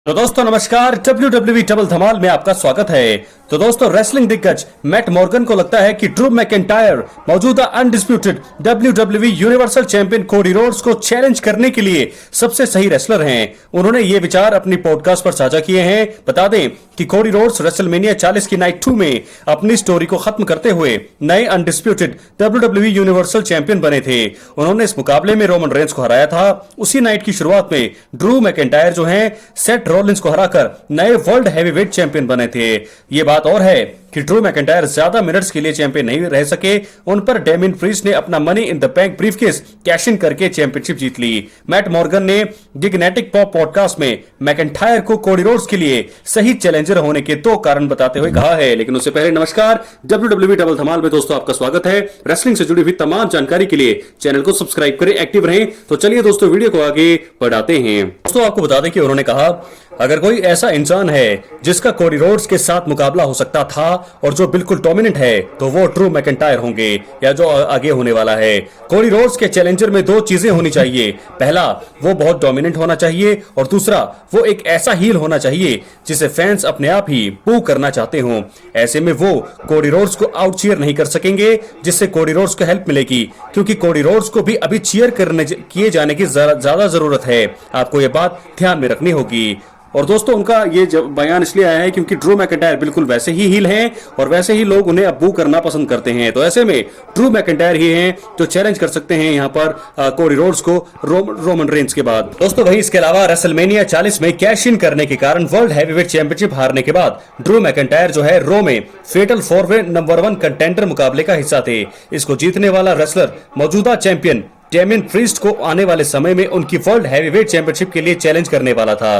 तो दोस्तों नमस्कार, WWE डबल धमाल में आपका स्वागत है। तो दोस्तों रेसलिंग दिग्गज मैट मॉर्गन को लगता है कि ड्रू मैकिंटायर मौजूदा undisputed WWE universal champion Cody Rhodes को चैलेंज करने के लिए सबसे सही रेसलर हैं। उन्होंने ये विचार अपनी पॉडकास्ट पर साझा किए हैं। बता दें कि कोडी रोड्स रेसलमेनिया 40 की नाइट 2 में अपनी स्टोरी को खत्म करते हुए नए अनडिस्प्यूटेड WWE यूनिवर्सल चैंपियन बने थे। उन्होंने इस मुकाबले में रोमन रेंस को हराया था। उसी नाइट की शुरुआत में ड्रू मैकिंटायर जो हैं सेथ रॉलिंस को हराकर नए वर्ल्ड हैवीवेट चैंपियन बने थे। ये बात और है कि ड्रू मैकिंटायर ज्यादा मिनट्स के लिए चैंपियन नहीं रह सके। उन पर डेमियन प्रीस्ट ने अपना money in the bank briefcase cash in करके चैंपियनशिप जीत ली। मैट मॉर्गन ने गिगनेटिक पॉप पॉडकास्ट में मैकिंटायर को कोडी रोड्स के लिए सही चैलेंजर होने के 2 कारण बताते हुए कहा है। लेकिन उससे पहले नमस्कार, WWE डबल धमाल में दोस्तों आपका स्वागत है। रेसलिंग से जुड़ी हुई तमाम जानकारी के लिए चैनल को सब्सक्राइब करें, एक्टिव रहें। तो चलिए दोस्तों वीडियो को आगे बढ़ाते हैं। दोस्तों आपको बता दें कि उन्होंने कहा, अगर कोई ऐसा इंसान है जिसका कोडी रोड्स के साथ मुकाबला हो सकता था और जो बिल्कुल डोमिनेंट है तो वो ड्रू मैकिंटायर होंगे या जो आगे होने वाला है। कोडी रोड्स के चैलेंजर में 2 चीजें होनी चाहिए। पहला, वो बहुत डोमिनेंट होना चाहिए और दूसरा, वो एक ऐसा हील होना चाहिए जिसे फैंस अपने आप ही बू करना चाहते हों। ऐसे में वो कोडी रोड्स को आउट चीयर नहीं कर सकेंगे, जिससे कोडी रोड्स को हेल्प मिलेगी, क्योंकि कोडी रोड्स को भी अभी चीयर किए जाने की ज्यादा जरूरत है। आपको ये बात ध्यान में रखनी होगी। और दोस्तों उनका ये बयान इसलिए आया है क्योंकि ड्रू मैकिंटायर बिल्कुल वैसे ही हील हैं और वैसे ही लोग उन्हें अब बू करना पसंद करते हैं। तो ऐसे में ड्रू मैकिंटायर ही हैं जो चैलेंज कर सकते हैं यहाँ पर कोडी रोड्स को रोमन रेंस के बाद। दोस्तों वहीं इसके अलावा रेसलमेनिया 40 में कैश इन करने के कारण वर्ल्ड हैवीवेट चैंपियनशिप हारने के बाद ड्रू मैकिंटायर जो है रो में फेटल 4-वे नंबर 1 कंटेंडर मुकाबले का हिस्सा थे। इसको जीतने वाला रेसलर मौजूदा चैंपियन डेमियन प्रीस्ट को आने वाले समय में उनकी वर्ल्ड हैवीवेट चैंपियनशिप के लिए चैलेंज करने वाला था।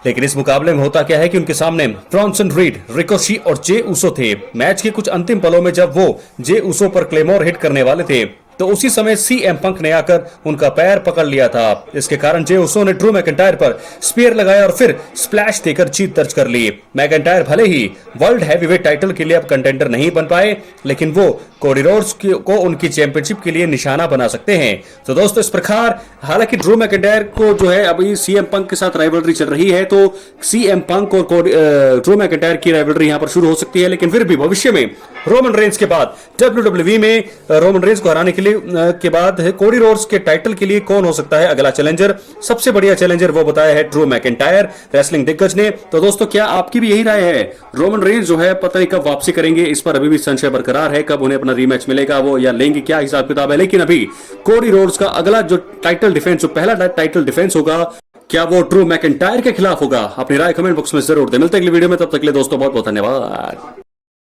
लेकिन इस मुकाबले में होता क्या है कि उनके सामने ब्रॉन्सन रीड, रिकोशी और जे उसो थे। मैच के कुछ अंतिम पलों में जब वो जे उसो पर क्लेमोर हिट करने वाले थे तो उसी समय CM पंक ने आकर उनका पैर पकड़ लिया था। इसके कारण जे उसो ने ड्रू मैकिंटायर पर स्पीयर लगाया और फिर स्प्लैश देकर जीत दर्ज कर ली। मैकिंटायर भले ही वर्ल्ड हैवीवेट टाइटल के लिए अब कंटेंडर नहीं बन पाए, लेकिन वो कोडी रोड्स को उनकी चैंपियनशिप के लिए निशाना बना सकते हैं। तो दोस्तों इस प्रकार हालांकि ड्रू मैकिंटायर को जो है अभी CM पंक के साथ राइवलरी चल रही है, तो CM पंक और ड्रू मैकिंटायर की राइवलरी यहां पर शुरू हो सकती है। लेकिन फिर भी भविष्य में रोमन रेंस के बाद WWE में रोमन रेंस को हराने के बाद कोडी रोड्स के टाइटल के लिए कौन हो सकता है अगला चैलेंजर? सबसे बढ़िया चैलेंजर वो बताया है ड्रू मैकिंटायर, रेसलिंग दिग्गज ने। तो दोस्तों क्या आपकी भी यही राय है? रोमन रेंस जो है पता नहीं कब वापसी करेंगे, इस पर अभी भी संशय बरकरार है। कब उन्हें अपना रीमैच मिलेगा वो या लेंगे, क्या हिसाब किताब है? लेकिन अभी कोडी रोड्स का अगला जो टाइटल डिफेंस, जो पहला टाइटल डिफेंस होगा, क्या वो ड्रू मैकिंटायर के खिलाफ होगा? अपनी राय कमेंट बॉक्स में जरूर दें। मिलते हैं अगली वीडियो में, तब तक के लिए दोस्तों बहुत बहुत धन्यवाद।